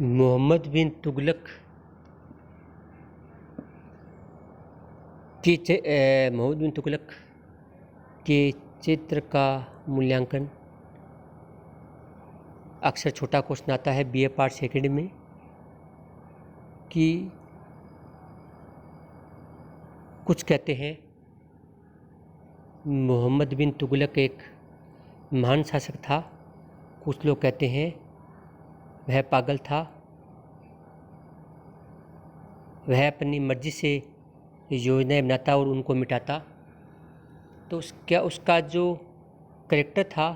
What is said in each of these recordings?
मोहम्मद बिन तुगलक मोहम्मद बिन तुगलक के चरित्र का मूल्यांकन अक्सर छोटा क्वेश्चन आता है बीए पार्ट सेकंड में कि कुछ कहते हैं मोहम्मद बिन तुगलक एक महान शासक था, कुछ लोग कहते हैं वह पागल था, वह अपनी मर्जी से योजनाएं बनाता और उनको मिटाता। तो उसका जो कैरेक्टर था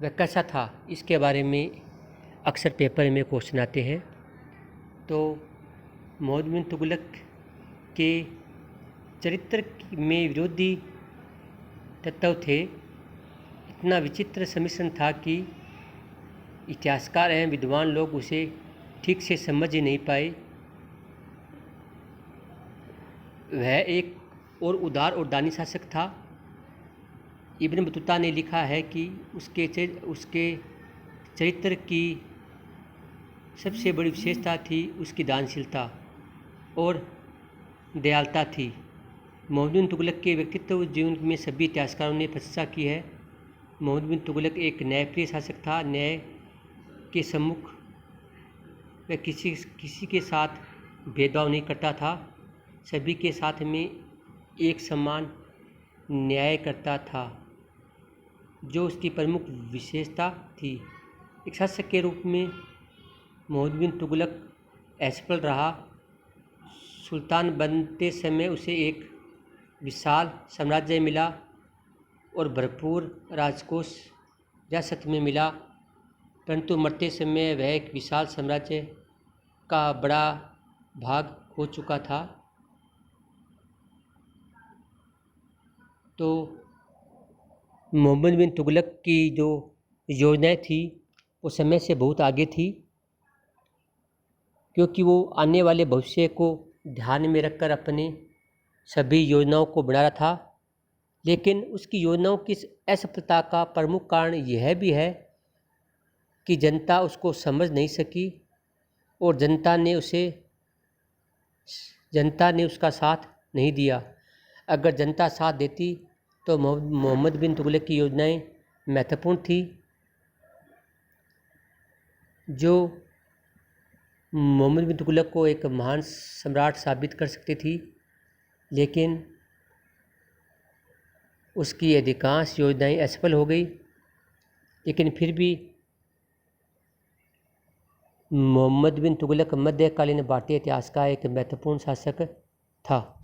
वह कैसा था, इसके बारे में अक्सर पेपर में क्वेश्चन आते हैं। तो मोहम्मद बिन तुगलक के चरित्र में विरोधी तत्व थे। इतना विचित्र सम्मिश्रण था कि इतिहासकार एवं विद्वान लोग उसे ठीक से समझ ही नहीं पाए। वह एक और उदार और दानी शासक था। इब्न बतूता ने लिखा है कि उसके चरित्र की सबसे बड़ी विशेषता थी उसकी दानशीलता और दयालुता थी। मोहम्मद बिन तुगलक के व्यक्तित्व जीवन में सभी इतिहासकारों ने प्रशंसा की है। मोहम्मद बिन तुगलक एक न्यायप्रिय शासक था। न्याय के सम्मुख वह किसी के साथ भेदभाव नहीं करता था, सभी के साथ में एक समान न्याय करता था, जो उसकी प्रमुख विशेषता थी। एक शासक के रूप में मोहम्मद बिन तुगलक असफल रहा। सुल्तान बनते समय उसे एक विशाल साम्राज्य मिला और भरपूर राजकोष रियासत में मिला, परंतु मरते समय वह एक विशाल साम्राज्य का बड़ा भाग खो चुका था। तो मोहम्मद बिन तुगलक की जो योजनाएं थी वो समय से बहुत आगे थी, क्योंकि वो आने वाले भविष्य को ध्यान में रखकर अपने सभी योजनाओं को बना रहा था। लेकिन उसकी योजनाओं की असफलता का प्रमुख कारण यह भी है कि जनता उसको समझ नहीं सकी और जनता ने उसका साथ नहीं दिया। अगर जनता साथ देती तो मोहम्मद बिन तुगलक की योजनाएं महत्वपूर्ण थी, जो मोहम्मद बिन तुगलक को एक महान सम्राट साबित कर सकती थी। लेकिन उसकी अधिकांश योजनाएं असफल हो गई। लेकिन फिर भी मोहम्मद बिन तुगलक मध्यकालीन भारतीय इतिहास का एक महत्वपूर्ण शासक था।